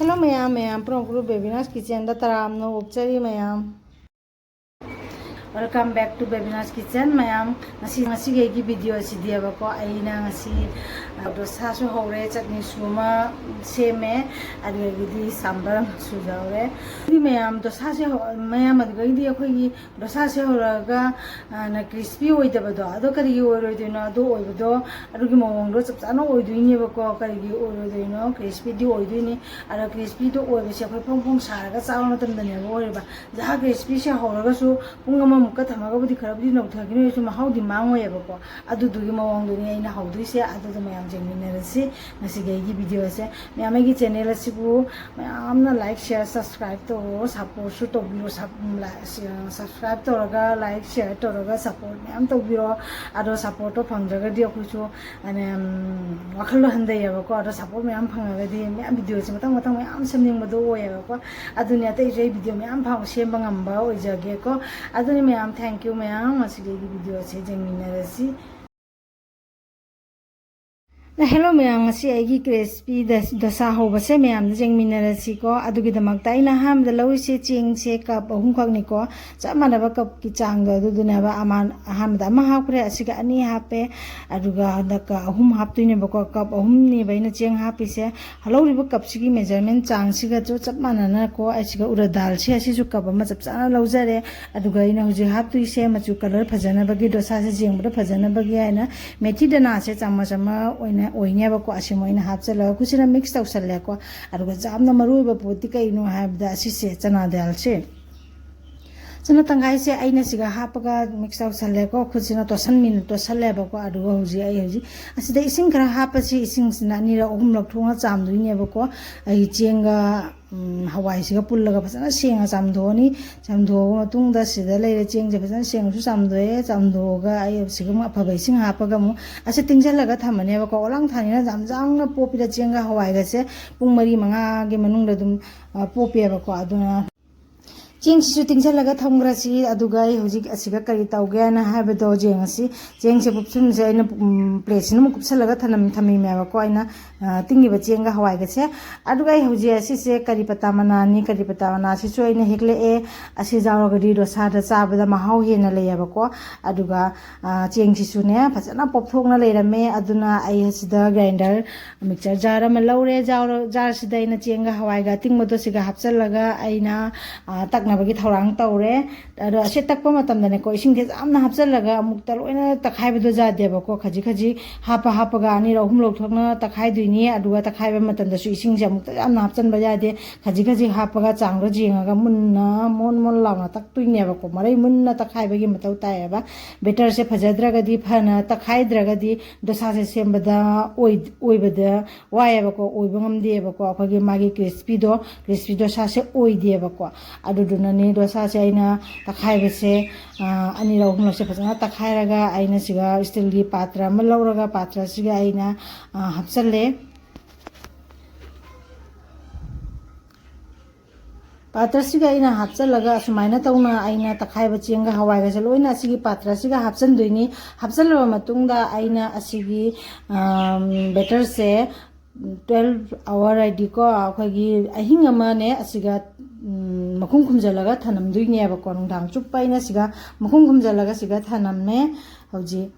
Hello ma'am, from Group Babina's Kitchen. The taram no upchari ma'am. Welcome back to Babina's Kitchen, ma'am. Ngasi video si dia bako aina ngasi dosa su hore chutney suma seme adgidi sambar su jaure. Di ma'am dosa se ma'am adgidi akhoi dosa se horaga na crispy oidabado ado kari oiroidino ado oibodo adugi mawong do chapchana oiduini bako kari oiroidino crispy di oiduini ara crispy do oibese akhoi phong saraga chauna tamdane oiba jaha crispy se horaga su punga muka thamagabudi kharabudi nokthagini su mahau di mangoyebako adudugi mawongduni aina hawduise adudu mayam jengminarasi ngasigai video ase mayamagi channel asibu mayamna like share subscribe to support su to biro subscribe to raga like share to raga support mayam to biro ado support to phangjaga di akhuchu ane wakhalo handayabako ado support mayam phangagadi mayam video se matang mayam semning madu oyabako aduni ate video mayam phang semba ngamba oijage ko aduni ma'am, thank you ma'am. Masih video saya jengminarasi. Hello ma'am, ngasi aigi crispy dosa hobase ma'am jengminarasi ko adugi damakta ina ham da lawise ching se cup ahum khak ni ko chamanaba cup ki chang do duduna ba aman ham da ma hapre asiga ani hape aduga daka ahum haptuine ba ko cup ahum ni baina cheng hapise halori ba cup sigi measurement chang siga cho chapmanana ko asiga ura dal se asi su cup ma chapchana lawjare aduga ina huji haptuise machu color phajana bagi dosa se jeng ba phajana bagi aina methi dana se chama chama oina oinya ba ko asimoina hapchala kusina mix tawsalla ko aruga jamna maruiba poti kaino habda asise chana dal se chana tangai se aina siga hapaga mix tawsalla ko kusina to san min to salle ba ko aruga huji ai huji asida ising khara hapasi ising sina ni ra ohum lok thonga chamduine ba ko ai chenga hawai siga pullaga phasana senga chamdoni chamdoga matungda sida leire chengje phasana senga su chamdoe chamdoga ai siga ma phabai sing hapaga mu ase tingjalaga thamane ba ko olang thanina jamjangna popira chenga hawai ga se pung mari manga ge manungda dum popi ba ko aduna cheng si tingjalaga thamgrasi aduga hojik asiga kari tawge na habdo jeng asi cheng se pupsun se ina plate sinu kupsalaga thanam thami me ba ko ina tingi ba chenga hawai ga se aduga hoji asi se kari pata mana si so ina hekle e asi jawa gadi dosa da chabada mahau he na leya ba ko aduga cheng si sune phajana popthok na leirame aduna ai sida grinder mixer jar ma laure jar sida ina chenga hawai ga tingmodo siga hapchalaga aina takna bagi thorang tawre ado ase takpa matamdane ko ising the jamna hapchalaga amukta loina takhai bedo ja deba ko khaji hapa ga ani rahum lok thokna takhai duini aduga takhai ba matamda su ising ja amukta jamna hapchan ba ja de khaji hapa ga changro jinga munna mon lawna tak tuine ba ko marai munna takhai bagi matau tai ba better se phajadra ga di phana takhai draga di dosa se sembada oibada waya ba ko oibangam de ba ko akhagi magi crispy dosa se oi de ba ko adu nani dosa se aina takhai bese ani ra hum se phajana takhai raga aina siga steel gi patra ma lawraga patra siga aina hapchalle patra siga aina hapchalaga sumaina tawna aina takhai ba chenga hawai ga loina sigi patra siga hapchan duini hapchalwa matungda aina asigi better se 12 hour ID ko akhagi ahing amane asiga makhum khumjalaga thanam duine ba ko nungdang chupaina siga makhum khumjalaga siga thanamne hoji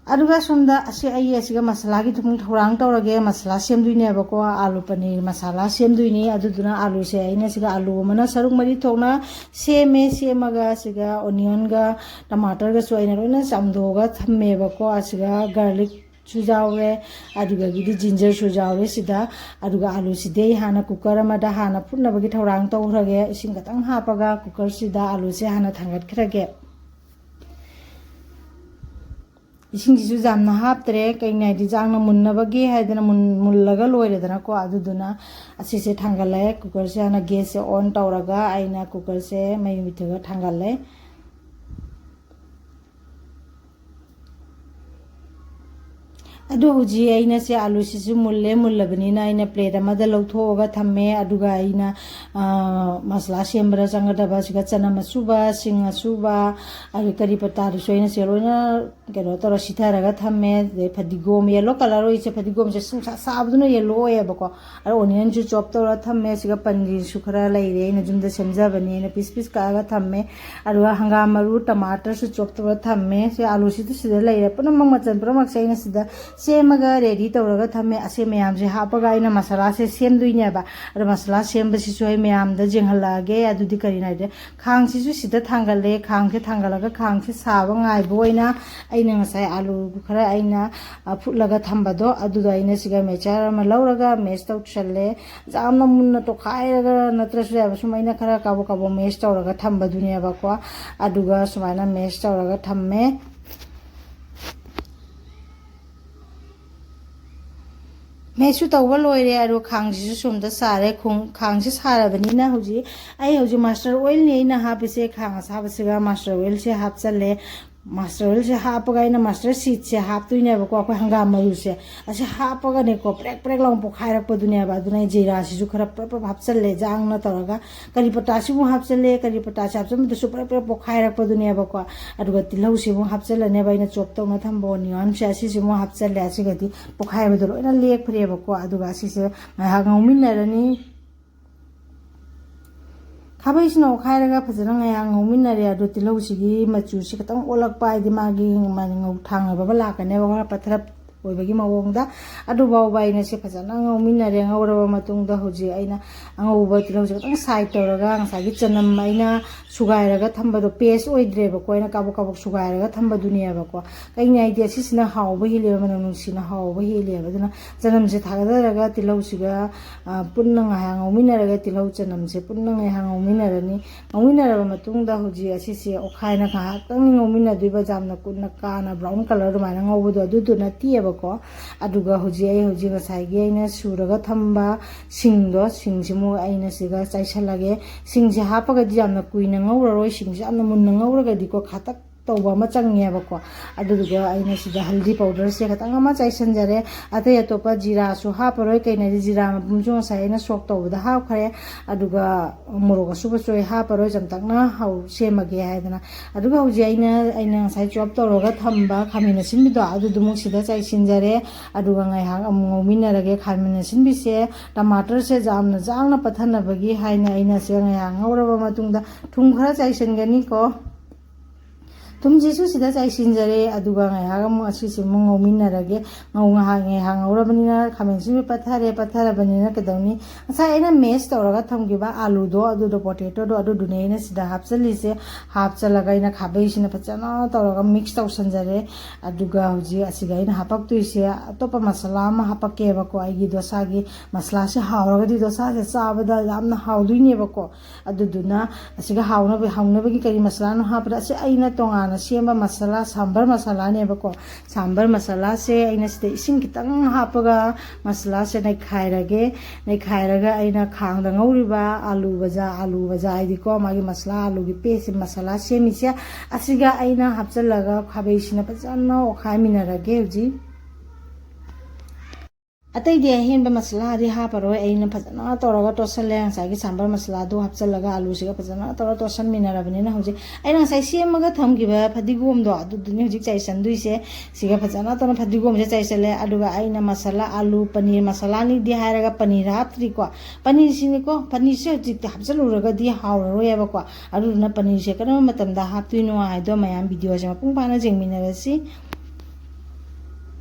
aduga somda ase ai asiga masala gi thum thorang tawrage masala semduine ba ko alu paneer masala semduine aduduna alu se aina siga alu mana saruk mari thokna semaga siga onion ga tomato ga soina roina samdoga thamme ba ko asiga garlic chujaure aduga gidi ginger chujaure sida aduga alu side hana cooker amada hana phunna bagi thorang tawrage ising gatang hapaga cooker sida alu se hana thangat khrage ising jisu jamna haptre kainai di jangna munna bagi haidana mullaga loiredana ko aduduna asise thangale cooker se hana gas se on tawraga aina cooker se mai mithaga thangale ꯑꯗꯣ ꯍꯧꯖꯤꯛ ꯑꯩꯅ ꯁꯦ ꯑꯂꯨꯁꯤꯁꯨ ꯃꯨꯜꯂꯕꯅꯤꯅ ꯑꯩꯅ plate ꯑꯃꯗ ꯂꯧꯊꯣꯛꯑꯒ ꯊꯝꯃꯦ ꯑꯗꯨꯒ ꯑꯩꯅ ꯃꯁꯂꯥ ꯁꯦꯝꯕꯗ ꯆꯪꯒꯗꯕ ꯁꯤꯒ ꯆꯅꯝ ꯑꯁꯨꯕ ꯁꯤꯡ ꯑꯁꯨꯕ ꯑꯗꯨ ꯀꯔꯤ ꯄꯇꯥꯗꯨꯁꯨ ꯑꯩꯅ ꯁꯦ ꯂꯣꯏꯅ ꯀꯩꯅꯣ ꯇꯧꯔ ꯁꯤꯊꯔꯒ ꯊꯝꯃꯦ ꯑꯗꯩ ꯐꯗꯤꯒꯣꯝ ꯌꯦꯜꯂꯣ ꯀꯂꯔ ꯑꯣꯏꯁꯦ ꯐꯗꯤꯒꯣꯝꯁꯦ ꯁꯨꯡꯁꯥ ꯁꯥꯕꯗꯨꯅ ꯌꯦꯜꯂꯣ ꯑꯣꯏꯌꯦꯕꯀꯣ ꯑꯗꯣ ꯑꯣꯅꯤꯌꯟꯁꯨ ꯆꯣꯞ ꯇꯧꯔ ꯊꯝꯃꯦ ꯁꯤꯒ ꯄꯅꯤꯔꯁꯨ ꯈꯔ ꯂꯩꯔꯦ ꯑꯩꯅ ꯌꯨꯝꯗ ꯁꯦꯝꯖꯕꯅꯤ ꯑꯩꯅ ꯄꯤꯁ ꯄꯤꯁ ꯀꯛꯑꯒ ꯊꯝꯃꯦ ꯑꯗꯨꯒ ꯍꯪꯒꯥꯝ ꯃꯔꯨ ꯇꯃꯥꯇꯔꯁꯨ ꯆꯣꯞ ꯇꯧꯔ ꯊꯝꯃꯦ ꯁꯤ ꯑꯂꯨꯁꯤꯗ ꯁꯤꯗ ꯂꯩꯔꯦ ꯄꯨꯝꯅꯃꯛ ꯃꯆꯜ ꯄꯨꯝꯅꯃꯛꯁꯦ ꯑꯩꯅ ꯁꯤꯗ ꯁꯦꯝꯃꯒ ꯔꯦꯗꯤ ꯇꯧꯔꯒ ꯊꯝꯃꯦ ꯑꯁꯤ ꯃꯌꯥꯝꯁꯦ ꯍꯥꯞꯄꯒ ꯑꯩꯅ ꯃꯁꯥꯂꯥꯁꯦ ꯁꯦꯝꯗꯣꯏꯅꯦꯕ ꯑꯗꯣ ꯃꯁꯥꯂꯥ ꯁꯦꯝꯕꯁꯤꯁꯨ ꯑꯩ ꯃꯌꯥꯝꯗ ꯌꯦꯡꯍꯜꯂꯛꯑꯒꯦ ꯑꯗꯨꯗꯤ ꯀꯔꯤꯅꯣ ꯍꯥꯏꯗꯤ ꯈꯥꯡꯁꯤꯁꯨ ꯁꯤꯗ ꯊꯥꯡꯒꯠꯂꯦ ꯈꯥꯡꯁꯦ ꯊꯥꯡꯒꯠꯂꯒ ꯈꯥꯡꯁꯦ ꯁꯥꯕ ꯉꯥꯏꯕ ꯑꯣꯏꯅ ꯑꯩꯅ ꯉꯁꯥꯏ ꯑꯂꯨ ꯈꯔ ꯑꯩꯅ ꯐꯨꯠꯂꯒ ꯊꯝꯕꯗꯣ ꯑꯗꯨꯗꯣ ꯑꯩꯅ ꯁꯤꯒ ꯃꯦꯆꯔ ꯑꯃ ꯂꯧꯔꯒ ꯃꯦꯁ ꯇꯧꯁꯜꯂꯦ ꯌꯥꯝꯅ ꯃꯨꯟꯅ ꯇꯣꯈꯥꯏꯔꯒ ꯅꯠꯇ꯭ꯔꯁꯨ ꯌꯥꯕ ꯁꯨꯝ ꯑꯩꯅ ꯈꯔ ꯀꯥꯕꯣꯛ ꯀꯥꯕꯣꯛ ꯃꯦꯁ ꯇꯧꯔꯒ ꯊꯝꯕꯗꯨꯅꯦꯕꯀꯣ ꯑꯗꯨꯒ ꯁꯨꯃꯥꯏꯅ ꯃꯦꯁ ꯇꯧꯔꯒ ꯊꯝꯃꯦ ꯃꯦꯁꯨ ꯇꯧꯕ ꯂꯣꯏꯔꯦ ꯑꯗꯣ ꯈꯥꯡꯁꯤꯁꯨ ꯁꯣꯝꯗ ꯁꯥꯔꯦ ꯈꯥꯡꯁꯤ ꯁꯥꯔꯕꯅꯤꯅ ꯍꯧꯖꯤꯛ ꯑꯩ ꯍꯧꯖꯤꯛ ꯃꯥꯁꯇꯔ ꯑꯣꯏꯜꯅꯤ ꯑꯩꯅ ꯍꯥꯞꯄꯤꯁꯦ ꯈꯥꯡ ꯑꯁꯥꯕꯁꯤꯒ ꯃꯥꯁꯇꯔ ꯑꯣꯏꯜꯁꯦ ꯍꯥꯞꯆꯜꯂꯦ ꯃꯥꯁꯇꯔ ꯑꯣꯏꯜꯁꯦ ꯍꯥꯞꯄꯒ ꯑꯩꯅ ꯃꯥꯁꯇꯔ ꯁꯤꯗꯁꯦ ꯍꯥꯞꯇꯣꯏꯅꯦꯕꯀꯣ ꯑꯩꯈꯣꯏ ꯍꯪꯒꯥꯝ ꯃꯔꯨꯁꯦ ꯑꯁꯤ ꯍꯥꯞꯄꯒꯅꯦꯀꯣ ꯄ꯭ꯔꯦꯛ ꯄ꯭ꯔꯦꯛ ꯂꯥꯎꯅ ꯄꯣꯛꯈꯥꯏꯔꯛꯄꯗꯨꯅꯦꯕ ꯑꯗꯨꯅ ꯑꯩ ꯖꯤꯔꯥꯁꯤꯁꯨ ꯈꯔ ꯄ꯭ꯔꯞ ꯄ꯭ꯔꯞ ꯍꯥꯞꯆꯜꯂꯦ ꯖꯥꯡꯅ ꯇꯧꯔꯒ ꯀꯔꯤ ꯄꯇꯥꯁꯤꯃꯨꯛ ꯍꯥꯞꯆꯜꯂꯦ ꯀꯔꯤ ꯄꯇꯥꯁꯤ ꯍꯥꯞꯆꯟꯕꯗꯁꯨ ꯄ꯭ꯔꯦꯛ ꯄ꯭ꯔꯦꯛ ꯄꯣꯛꯈꯥꯏꯔꯛꯄꯗꯨꯅꯦꯕꯀꯣ ꯑꯗꯨꯒ ꯇꯤꯜꯍꯧꯁꯤꯃꯨꯛ ꯍꯥꯞꯆꯜꯂꯅꯦꯕ ꯑꯩꯅ ꯆꯣꯞ ꯇꯧꯅ ꯊꯝꯕ ꯑꯣꯅꯤꯌꯟꯁꯦ ꯑꯁꯤꯁꯤꯃꯨꯛ ꯍꯥꯞꯆꯜꯂꯦ ꯑꯁꯤꯒꯗꯤ ꯄꯣꯛꯈꯥꯏꯕꯗꯣ ꯂꯣꯏꯅ ꯂꯦꯛꯈ꯭ꯔꯦꯕꯀꯣ ꯑꯗꯨꯒ ꯑꯁꯤꯁꯦ ꯉꯥꯏꯍꯥꯛ ꯉꯧꯃꯤꯟꯅꯔꯅꯤ ꯈꯥꯕꯩꯁꯤꯅ ꯑꯣꯠꯈꯥꯏꯔꯒ ꯐꯖꯅ ꯉꯥꯏꯍꯥꯛ ꯉꯧꯃꯤꯟꯅꯔꯦ ꯑꯗꯣ ꯇꯤꯜꯍꯧꯁꯤꯒꯤ ꯃꯆꯨꯁꯤ ꯈꯤꯇꯪ ꯑꯣꯜꯂꯛꯄ ꯍꯥꯏꯗꯤ ꯃꯥꯒꯤ ꯊꯥꯡꯅꯕ ꯑꯃ ꯂꯥꯛꯀꯅꯦꯕ ꯈꯔ ꯄꯠꯊꯔꯞ ꯑꯣꯏꯕꯒꯤ ꯃꯑꯣꯡꯗ ꯑꯗꯨꯐꯥꯎꯕ ꯑꯩꯅ ꯁꯤ ꯐꯖꯅ ꯉꯧꯃꯤꯟꯅꯔꯦ ꯉꯧꯔꯕ ꯃꯇꯨꯡꯗ ꯍꯧꯖꯤꯛ ꯑꯩꯅ ꯑꯉꯧꯕ ꯇꯤꯜꯍꯧꯁꯦ ꯈꯤꯇꯪ ꯁꯥꯏড ꯇꯧꯔꯒ ꯉꯁꯥꯏꯒꯤ ꯆꯅꯝ ꯑꯩꯅ ꯁꯨꯒꯥꯏꯔꯒ ꯊꯝꯕꯗꯣ ꯄꯦꯁ ꯑꯣꯏꯗ꯭ꯔꯦꯕꯀꯣ ꯑꯩꯅ ꯀꯥꯕꯛ ꯀꯥꯕꯛ ꯁꯨꯒꯥꯏꯔꯒ ꯊꯝꯕꯗꯨꯅꯦꯕꯀꯣ ꯀꯩꯅꯣ ꯍꯥꯏꯗꯤ ꯑꯁꯤꯁꯤꯅ ꯍꯥꯎꯕ ꯍꯦꯜꯂꯦꯕ ꯃꯅꯝ ꯅꯨꯡꯁꯤꯅ ꯍꯥꯎꯕ ꯍꯦꯜꯂꯦꯕ ꯑꯗꯨꯅ ꯆꯅꯝꯁꯦ ꯊꯥꯒꯠꯂꯔꯒ ꯇꯤꯜꯍꯧꯁꯤꯒ ꯄꯨꯟꯅ ꯉꯥꯏꯍꯥꯛ ꯉꯧꯃꯤꯟꯅꯔꯒ ꯇꯤꯜꯍꯧ ꯆꯅꯝꯁꯦ ꯄꯨꯟꯅ ꯉꯥꯏꯍꯥꯛ ꯉꯧꯃꯤꯟꯅꯔꯅꯤ ꯉꯧꯃꯤꯟꯅꯔꯕ ꯃꯇꯨꯡꯗ ꯍꯧꯖꯤꯛ ꯑꯁꯤꯁꯦ ꯑꯣꯠꯈꯥꯏꯅ ꯉꯥꯏꯍꯥꯛꯇꯪ ꯉꯧꯃꯤꯟꯅꯗꯣꯏꯕ ꯌꯥꯝꯅ ꯀꯨꯟꯅ ꯀꯥꯅ ꯕ꯭ꯔꯥꯎꯟ ꯀꯂꯔ ꯑꯗꯨꯃꯥꯏꯅ ꯉꯧꯕꯗꯣ ꯑꯗꯨꯗꯣ ꯅꯠꯇꯦꯕꯀꯣ ꯑꯗꯨꯒ ꯍꯧꯖꯤꯛ ꯉꯁꯥꯏꯒꯤ ꯑꯩꯅ ꯁꯨꯔꯒ ꯊꯝꯕ ꯁꯤꯡꯁꯤꯃꯨꯛ ꯑꯩꯅ ꯁꯤꯒ ꯆꯥꯏꯁꯜꯂꯒꯦ ꯁꯤꯡꯁꯦ ꯍꯥꯞꯄꯒꯗꯤ ꯌꯥꯝꯅ ꯀꯨꯏꯅ ꯉꯧꯔꯔꯣꯏ ꯁꯤꯡꯁꯦ ꯌꯥꯝꯅ ꯃꯨꯟꯅ ꯉꯧꯔꯒꯗꯤꯀꯣ ꯈꯥꯇꯛ ꯇꯧꯕ ꯑꯃ ꯆꯪꯉꯦꯕꯀꯣ ꯑꯗꯨꯗꯨꯒ ꯑꯩꯅ ꯁꯤꯗ ꯍꯜꯗꯤ ꯄꯥꯎꯗꯔꯁꯦ ꯈꯤꯇꯪ ꯑꯃ ꯆꯥꯏꯁꯟꯖꯔꯦ ꯑꯇꯩ ꯑꯇꯣꯞꯄ ꯖꯤꯔꯥꯁꯨ ꯍꯥꯞꯄꯔꯣꯏ ꯀꯩꯅꯣꯗꯤ ꯖꯤꯔꯥ ꯃꯄꯨꯝꯁꯨ ꯉꯁꯥꯏ ꯑꯩꯅ ꯁꯣꯛ ꯇꯧꯕꯗ ꯍꯥꯞꯈ꯭ꯔꯦ ꯑꯗꯨꯒ ꯃꯣꯔꯣꯛ ꯑꯁꯨꯕꯁꯨ ꯑꯩ ꯍꯥꯞꯄꯔꯣꯏ ꯆꯝꯇꯛꯅ ꯁꯦꯝꯃꯒꯦ ꯍꯥꯏꯗꯅ ꯑꯗꯨꯒ ꯍꯧꯖꯤꯛ ꯑꯩꯅ ꯉꯁꯥꯏ ꯆꯣꯞ ꯇꯧꯔꯒ ꯊꯝꯕ ꯈꯥꯃꯦꯟ ꯑꯁꯤꯟꯕꯤꯗꯣ ꯑꯗꯨꯗꯨꯃꯨꯛ ꯁꯤꯗ ꯆꯥꯏꯁꯤꯟꯖꯔꯦ ꯑꯗꯨꯒ ꯉꯥꯏꯍꯥꯛ ꯑꯃꯨꯛ ꯉꯧꯃꯤꯟꯅꯔꯒꯦ ꯈꯥꯃꯦꯟ ꯑꯁꯤꯟꯕꯤꯁꯦ ꯇꯃꯥꯇꯔꯁꯦ ꯌꯥꯝꯅ ꯖꯥꯡꯅ ꯄꯠꯊꯅꯕꯒꯤ ꯍꯥꯏꯅ ꯑꯩꯅ ꯁꯦ ꯉꯥꯏꯍꯥꯛ ꯉꯧꯔꯕ ꯃꯇꯨꯡꯗ ꯊꯨꯝ ꯈꯔ ꯆꯥꯏꯁꯤꯟꯒꯅꯤꯀꯣ ꯊꯨꯝꯁꯤꯁꯨ ꯁꯤꯗ ꯆꯥꯏꯁꯤꯟꯖꯔꯦ ꯑꯗꯨꯒ ꯉꯥꯏꯍꯥꯛ ꯑꯃꯨꯛ ꯑꯁꯤꯁꯦ ꯑꯃꯨꯛ ꯉꯧꯃꯤꯟꯅꯔꯒꯦ ꯉꯥꯏꯍꯥꯛ ꯉꯧꯔꯕꯅꯤꯅ ꯈꯥꯃꯦꯟꯁꯤꯟꯕꯤ ꯄꯠꯊꯔꯕꯅꯤꯅ ꯀꯩꯗꯧꯅꯤ ꯉꯁꯥꯏ ꯑꯩꯅ ꯃꯦꯁ ꯇꯧꯔꯒ ꯊꯝꯈꯤꯕ ꯑꯥꯂꯨꯗꯣ ꯑꯗꯨꯗꯣ ꯄꯣꯇꯦꯇꯣꯗꯣ ꯑꯗꯨꯗꯨꯅꯦ ꯑꯩꯅ ꯁꯤꯗ ꯍꯥꯞꯆꯜꯂꯤꯁꯦ ꯍꯥꯞꯆꯜꯂꯒ ꯑꯩꯅ ꯈꯥꯕꯩꯁꯤꯅ ꯐꯖꯅ ꯇꯧꯔꯒ ꯃꯤꯛꯁ ꯇꯧꯁꯟꯖꯔꯦ ꯑꯗꯨꯒ ꯍꯧꯖꯤꯛ ꯑꯁꯤꯒ ꯑꯩꯅ ꯍꯥꯄꯛꯇꯣꯏꯁꯦ ꯑꯇꯣꯞꯄ ꯃꯁꯥꯂꯥ ꯑꯃ ꯍꯥꯄꯛꯀꯦꯕꯀꯣ ꯑꯩꯒꯤ ꯗꯣꯁꯥꯒꯤ ꯃꯁꯥꯂꯥꯁꯦ ꯍꯥꯎꯔꯒꯗꯤ ꯗꯣꯁꯥꯁꯦ ꯆꯥꯕꯗ ꯌꯥꯝꯅ ꯍꯥꯎꯗꯣꯏꯅꯦꯕꯀꯣ ꯑꯗꯨꯗꯨꯅ ꯑꯁꯤꯒ ꯍꯥꯎꯅꯕꯒꯤ ꯀꯔꯤ ꯃꯁꯥꯂꯥꯅꯣ ꯍꯥꯞꯄꯗ ꯑꯁꯤ ꯑꯩꯅ ꯇꯣꯉꯥꯟꯅ ꯁꯦꯝꯕ ꯃꯁꯥꯂꯥ ꯁꯥꯝꯕꯔ ꯃꯁꯥꯂꯥꯅꯦꯕꯀꯣ ꯁꯥꯝꯕꯔ ꯃꯁꯥꯂꯥꯁꯦ ꯑꯩꯅ ꯁꯤꯗ ꯏꯁꯤꯡ ꯈꯤꯇꯪ ꯍꯥꯞꯄꯒ ꯃꯁꯥꯂꯥꯁꯦ ꯅꯩꯈꯥꯏꯔꯒ ꯑꯩꯅ ꯈꯥꯡꯗ ꯉꯧꯔꯤꯕ ꯑꯥꯂꯨ ꯕꯖꯥ ꯍꯥꯏꯗꯤꯀꯣ ꯃꯥꯒꯤ ꯃꯁꯥꯂꯥ ꯑꯥꯂꯨꯒꯤ ꯄꯦꯁꯁꯦ ꯃꯁꯥꯂꯥ ꯁꯦꯝꯃꯤꯁꯦ ꯑꯁꯤꯒ ꯑꯩꯅ ꯍꯥꯞꯆꯜꯂꯒ ꯈꯥꯕꯩꯁꯤꯅ ꯐꯖꯅ ꯑꯣꯠꯈꯥꯏꯃꯤꯟꯅꯔꯒꯦ ꯍꯧꯖꯤꯛ ꯑꯇꯩꯗꯤ ꯑꯍꯦꯟꯕ ꯃꯁꯥꯂꯥꯗꯤ ꯍꯥꯞꯄꯔꯣꯏ ꯑꯩꯅ ꯐꯖꯅ ꯇꯧꯔꯒ ꯇꯣꯠꯁꯜꯂꯦ ꯉꯁꯥꯏꯒꯤ ꯁꯥꯝꯕꯔ ꯃꯁꯥꯂꯥꯗꯣ ꯍꯥꯞꯆꯜꯂꯒ ꯑꯥꯂꯨꯁꯤꯒ ꯐꯖꯅ ꯇꯧꯔꯒ ꯇꯣꯠꯁꯟꯃꯤꯟꯅꯔꯕꯅꯤꯅ ꯍꯧꯖꯤꯛ ꯑꯩꯅ ꯉꯁꯥꯏ ꯁꯦꯝꯃꯒ ꯊꯝꯈꯤꯕ ꯐꯗꯤꯒꯣꯝꯗꯣ ꯑꯗꯨꯗꯨꯅꯤ ꯍꯧꯖꯤꯛ ꯆꯥꯏꯁꯟꯗꯣꯏꯁꯦ ꯁꯤꯒ ꯐꯖꯅ ꯇꯧꯅ ꯐꯗꯤꯒꯣꯝꯁꯦ ꯆꯥꯏꯁꯜꯂꯦ ꯑꯗꯨꯒ ꯑꯩꯅ ꯃꯁꯥꯂꯥ ꯑꯥꯂꯨ ꯄꯅꯤꯔ ꯃꯁꯥꯂꯥꯅꯤꯗꯤ ꯍꯥꯏꯔꯒ ꯄꯅꯤꯔ ꯍꯥꯞꯇ꯭ꯔꯤꯀꯣ ꯄꯅꯤꯔꯁꯦ ꯍꯧꯖꯤꯛꯇꯤ ꯍꯥꯞꯆꯜꯂꯨꯔꯒꯗꯤ ꯍꯥꯎꯔꯔꯣꯏꯕꯀꯣ ꯑꯗꯨꯗꯨꯅ ꯄꯅꯤꯔꯁꯦ ꯀꯔꯝꯕ ꯃꯇꯝꯗ ꯍꯥꯞꯇꯣꯏꯅꯣ ꯍꯥꯏꯗꯣ ꯃꯌꯥꯝ ꯚꯤꯗꯤꯑꯣꯁꯦ ꯃꯄꯨꯡ ꯐꯥꯅ ꯌꯦꯡꯃꯤꯟꯅꯔꯁꯤ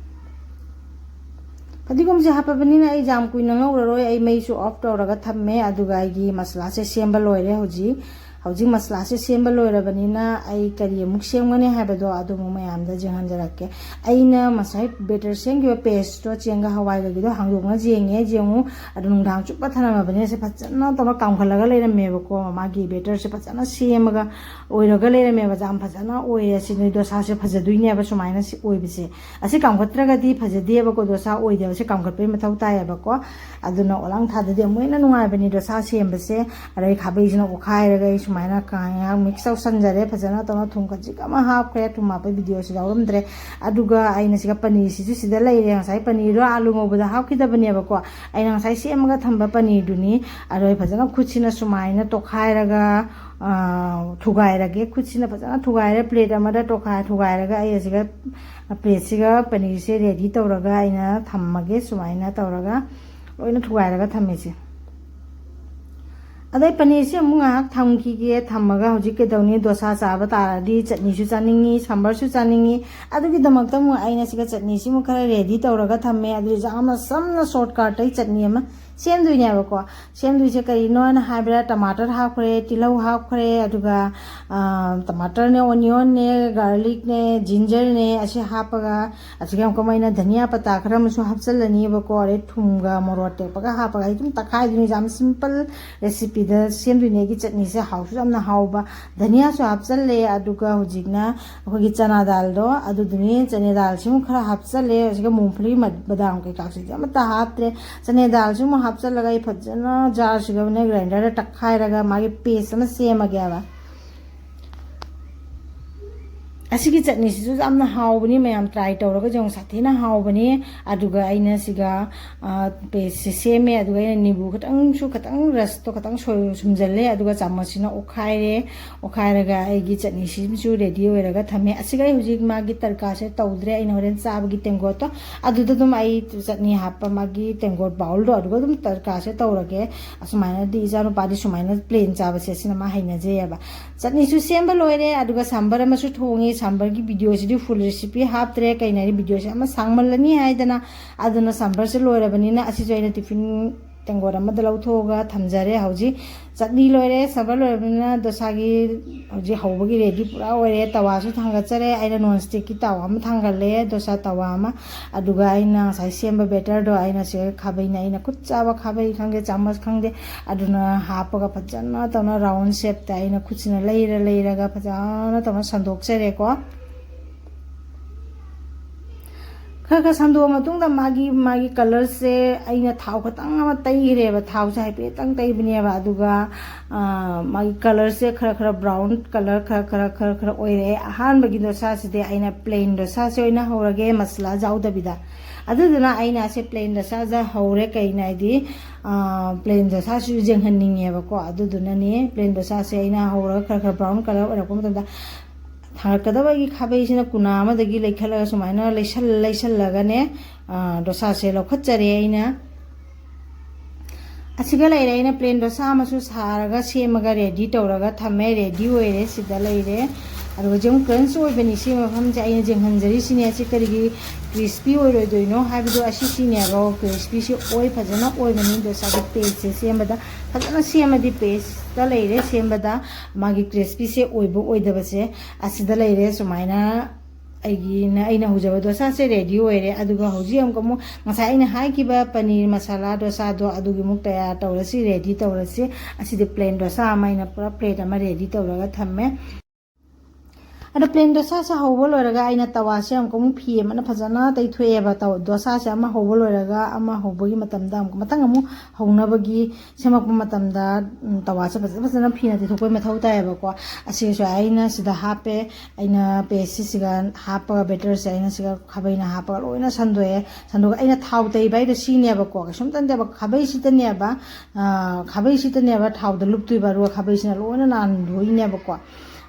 ꯐꯗꯤꯒꯣꯝꯁꯦ ꯍꯥꯞꯄꯕꯅꯤꯅ ꯑꯩ ꯌꯥꯝ ꯀꯨꯏꯅ ꯉꯧꯔꯔꯣꯏ ꯑꯩ ꯃꯩꯁꯨ ꯑꯣꯐ ꯇꯧꯔꯒ ꯊꯝꯃꯦ ꯑꯗꯨꯒ ꯑꯩꯒꯤ ꯃꯁꯥꯂꯥꯁꯦ ꯁꯦꯝꯕ ꯂꯣꯏꯔꯦ ꯍꯧꯖꯤꯛ ꯃꯁꯥꯂꯥꯁꯦ ꯁꯦꯝꯕ ꯂꯣꯏꯔꯕꯅꯤꯅ ꯑꯩ ꯀꯔꯤ ꯑꯃꯨꯛ ꯁꯦꯝꯒꯅꯤ ꯍꯥꯏꯕꯗꯣ ꯑꯗꯨꯃꯨꯛ ꯃꯌꯥꯝꯗ ꯌꯦꯡꯍꯟꯖꯔꯛꯀꯦ ꯑꯩꯅ ꯉꯁꯥꯏ ꯕꯦꯇꯔ ꯁꯦꯝꯈꯤꯕ ꯄꯦꯁꯇꯣ ꯆꯦꯡꯒ ꯍꯋꯥꯏꯒꯒꯤꯗꯣ ꯍꯥꯡꯗꯣꯛꯅ ꯌꯦꯡꯉꯨ ꯑꯗꯨ ꯅꯨꯡꯗꯥꯡ ꯆꯨꯞꯄ ꯊꯅꯝꯃꯕꯅꯤꯅ ꯁꯦ ꯐꯖꯅ ꯇꯧꯔ ꯀꯥꯝꯈꯠꯂꯒ ꯂꯩꯔꯝꯃꯦꯕꯀꯣ ꯃꯥꯒꯤ ꯕꯦꯇꯔꯁꯦ ꯐꯖꯅ ꯁꯦꯝꯃꯒ ꯑꯣꯏꯔꯒ ꯂꯩꯔꯝꯃꯦꯕ ꯌꯥꯝ ꯐꯖꯅ ꯑꯣꯏꯔꯦ ꯁꯤ ꯅꯣꯏ ꯗꯣꯁꯥꯁꯦ ꯐꯖꯗꯣꯏꯅꯦꯕ ꯁꯨꯃꯥꯏꯅ ꯑꯣꯏꯕꯁꯦ ꯑꯁꯤ ꯀꯥꯝꯈꯠꯇ꯭ꯔꯒꯗꯤ ꯐꯖꯗꯦꯕꯀꯣ ꯗꯣꯁꯥ ꯑꯣꯏꯗꯕꯁꯦ ꯀꯥꯝꯈꯠꯄꯩ ꯃꯊꯧ ꯇꯥꯏꯌꯦꯕꯀꯣ ꯑꯗꯨꯅ ꯑꯣꯠꯂꯥꯡ ꯊꯥꯗꯗꯤ ꯑꯃꯨꯛ ꯍꯦꯟꯅ ꯅꯨꯡꯉꯥꯏꯕꯅꯤ ꯗꯣꯁꯥ ꯁꯦꯝꯕꯁꯦ ꯑꯗꯩ ꯈꯥꯕꯩꯁꯤꯅ ꯑꯣꯠꯈꯥꯏꯔꯒ ꯑꯩ ꯁꯨꯃꯥꯏꯅ सुमाइना काया मिक्स तौसनजरे फजना तौना थुम खजिक अमा हापख्रे थुम हापै वीडियो से यावरमद्रे अदुगा आइना सिगा पनीर सिजु सिदा लैरे ngasai पनीर आलू ngobदा हापखिदबनेबको आइना ngasai सेमगा थंबा पनीर दुनी अरोय फजना खुचिना सुमाइना तोखाइरगा थुगाइरगे खुचिना फजना थुगाइरे प्लेट अमदा थुगाइरगा आइ सिगा प्लेट सिगा पनीर से रेडी तौरगा आइना थम्मगे सुमाइना तौरगा लोइना थुगाइरगा थम्मेसे अदय पनीर से मुंगा थमखिगे थम्मगा हजिक केदौनी डोसा चाबा तारादी चटनी सु चानिंगी सांबर सु चानिंगी अदुगी दमकता मु आइना सिगा चटनी सिमु खरा रेडी तौरगा थम्मे अदु जामना समना शॉर्टकट है चटनी अमा सेमदुइनेबको सेमदुइसे करिनो ना हाइब्रा टमाटर हाफखरे तिलौ हाफखरे अदुगा टमाटर ने ओनियन ने गार्लिक ने जिंजर ने असे हापगा असिगा कमाइना धनिया पत्ता खरा मसु हापचलनिबको अरे थुमगा मोरोट टेपगा हापगा इदुम तखाइ दुनि जाम सिंपल रेसिपी दा सेमदुइने की चटनी से हाउसु जामना हाउबा धनिया सु हापचलले अदुगा हुजिकना अखोगी चना दाल दो अदु दुनि चने दाल सिमु खरा हापचलले असिगा मूंगफली बादाम के काक्सि जामता हापत्रे चने दाल सिमु हापचलगा फजना जार सिगबने ग्राइंडर टखाइरगा मागी पेस्ट अमा सेमगेबा असिगी चटनी सिजु जामना हाउबनी मयाम ट्राई तौरगा जों साथेना हाउबनी अदुगा आइना सिगा पेस्ट सेमे अदुगा आइना नींबू खतंग रस तो खतंग सुमजल्ले अदुगा चामचसिना ओखाइरगा आइगी चटनी सिजु रेडी ओइरगा थमे असिगा हुजिक मागी तड़का से तौद्रे आइना होरेन चाबगी तेंगोट तो अदुदा दुम आई चटनी हापा मागी तेंगोट बाउल दो अदुगा दुम तड़का से तौरगे असुमाइना दी इजानु पादी सुमाइना प्लेन चाबा से सिना मा हाइनाजेबा चटनी सु सेमबा लोइरे अदुगा सांबर अमसु थोंगी सांबर की वीडियो से फुल रेसिपी हापत्रे कई वीडियो से सांगमलनी है सांबर से लोरबनी अने टिफिन तेंगोर लौथोगा थमजरे हौजी चटनी लोरे सांबर लोरबनी डोसा की हौजी हौबगी रेडी पूरा ओरे तवासु थांगचरे आइना नॉन स्टिक की तवा अमा थांगले डोसा तवा अमा अदुगा आइना साइ सेम बेटर दो आइना से खाबैना आइना खुद चाबा खाबै खंगे चामच खंगे अदुना हापगा फजना तौना राउंड शेप ता आइना खुचिना लेरगा फजना तौना संदोकचरेको खर संदो मागी कलर से अइना थाव खतंग तैरेब थाव से हाइफेटंग तैबनेब अदुगा मागी कलर से खर ब्राउन कलर खर ओइरे अहानबगी डोसा से अइना प्लेन डोसा से ओइना हौरगे मसला जाउदबिदा अदुदुना अइना से प्लेन डोसा जा हौरे कइनाइदि प्लेन डोसा सु जेंहन्निंगेबको अदुदुनाने प्लेन डोसा से अइना हौरगा खर ब्राउन कलर ओइरको मतदा थांगकदबगी खाबैसिना कुना अमदगी लेखलगा सुमाइना लैसलगने डोसा से लौखतजरे अइना असिगा लैरे अइना प्लेन डोसा अमसु सारगा सेमगा रेडी तौरगा थमे रेडी ओइरे सिदा लैरे अदुगा जों क्रंच ओइबनि से मफमजे अइना जेंहनजरि सिने असि करिगी क्रिस्पी ओइरोइदोइनो हाइबदो असि सिनेबो क्रिस्पी से ओइ फजना ओइबनि डोसा के पेस्ट से सेमबदा फजना सेमदि पेस्ट दा लैरे सेमबदा मागी क्रिस्पी से ओइबो ओइदबसे असिदा लैरे सुमाइना अइना हुजब डोसा से ready ओइरे अदुगा हौजी अमकमु ngasai aina haikiba paneer masala dosa do adugi muk taya tawrasi ready tawrasi asidi plain dosa amaina pura plate ama ready tawraga thamme अदा प्लेन डोसा से हौबो लोरगा आइना तवा से हमको मु फी मन फजना तै थोएबा त डोसा से अमा हौबो लोरगा अमा हौबगी मतमदा हमको मतंग अमु हौनबगी सेमक मतमदा तवा से फजना फीना ते थोपै मथौ तायबा को असे सो आइना सिदा हापे आइना पेस्ट सिगा हापा बेटर से आइना सिगा खबैना हापा लोइना संदोगा आइना थाउ तै बाइ द सिनेबा को कसम तन्देबा खबै सितनेबा थाउ द लुप्तुबा रो खबै सिना लोइना नान धोइनेबा को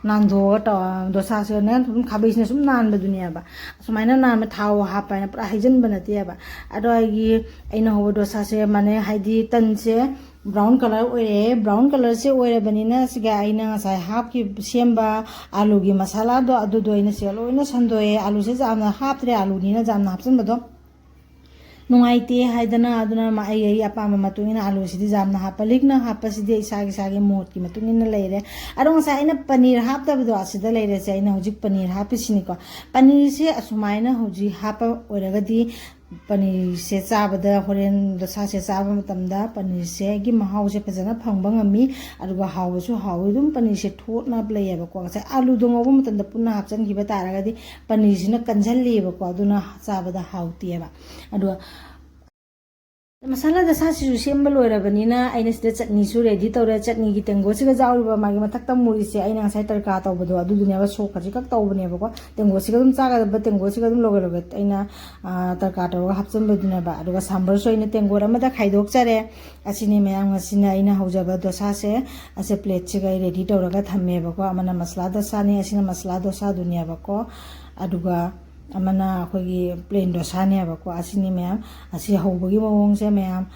नानदोगा डोसा से तुम खाबैसिना सुम नानबा दुनियाबा सुमाइना नान थाव हापाइना पुरा हाइजनबा नतेबा अदो आइना होबो डोसा से माने हाइदि तन से ब्राउन कलर ओइरे ब्राउन कलर से ओइरे बनिना सिगा आइना ngasai हाफ की सेमबा आलू की मसाला दो अदु दोइना से लोइना संदोए आलू से जामना हापत्रे आलू निना जामना हापसनबदो नुंगाइते हाइदना अदुना माई अपामा मतुंगिना आलू सिदि जामना हापलिकना हापसिदि इसागे मोट की मतुंगिना लैरे अदो ngasai आइना पनीर हापदबदो असिदा लैरे से आइना हुजिक पनीर हापिसिनिको पनीर से असुमाइना हुजि हापा ओइरगदि पनीर से चाबदा होरेन डोसा से चाबा मतमदा पनीर से गी महाउ से फजना फंगबा ngami aduga hawsu hawidum paneer से थोटना प्लेयबा को ngasai आलू दोंगोबा मतमदा पुन्ना हापचनगिबा तारगदि पनीर सिना कंजल्लेबा को अदुना चाबदा हाउतियबा अदुगा masala dasa sisu sembal loirabanina aina sida chutney su ready tawre chutney gi tengo siga jawriba magi mathakta muri se aina ngasai tarka tawbado adu dunia ba sok kaji kak tawbane ba ko tengo siga dum chaga ba tengo siga dum loge loge aina tarka tawga hapcham baduna ba aduga sambar so aina tengo ramada khaidok chare asini mayam ngasina aina haujaba dosa se ase plate siga ready tawraga thamme ba ko amana masala dosa ni asina masala dosa dunia ba ko aduga amana akhoi plain dosa ne ba ko asini mayam asi hobagi mawong se mayam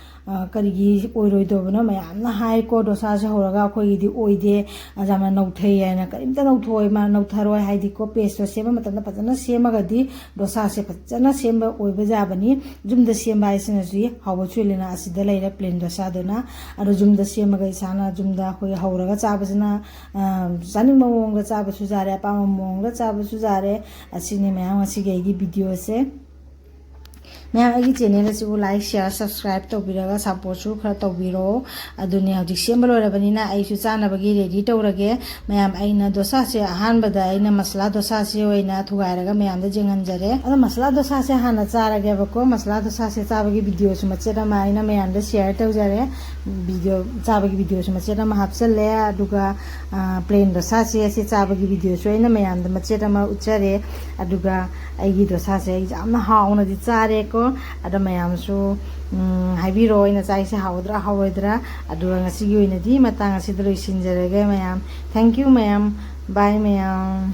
karigi oiroi dobna mayam na hai ko dosa se horaga akhoi di oide ajama nauthai yana karimta nauthoi ma nautharoi haidi ko paste to sema matana patana sema gadi dosa se patana sema oiba jabani jumda sema isina ji hawa chulina asida leira plain dosa dona aro jumda sema ga isana jumda akhoi horaga chabasina jani mawong ga chabasu jare pa mawong ga chabasu jare asini mayam asigai video se मैं आगे channel से like share subscribe तौबीरगा support सु खरा तौबीरो अदुने हजिक सेम्बल ओरबनिना आइसु चानबगी ready तौरगे ma'am आइना दोसा से अहानबदा आइना मसला दोसा से ओइना थुगायरगा मैम द जेंगनजरे अद मसला दोसा से हाना चारगे बको मसला दोसा से चाबगी वीडियो सु मचेरा माइना मैम द शेयर तौजरे वीडियो चाबगी वीडियो सु मचेरा मा हापसले अदुगा प्लेन दोसा से चाबगी वीडियो सु आइना मैम द मचेरा मा उचरे अदुगा आइगी दोसा से जामना हाउना दि चारे को ada mayam su haibiro ina chai se haudra haudra adu ngasi gi oina di matang asi dro isinjare ge mayam thank you mayam bye mayam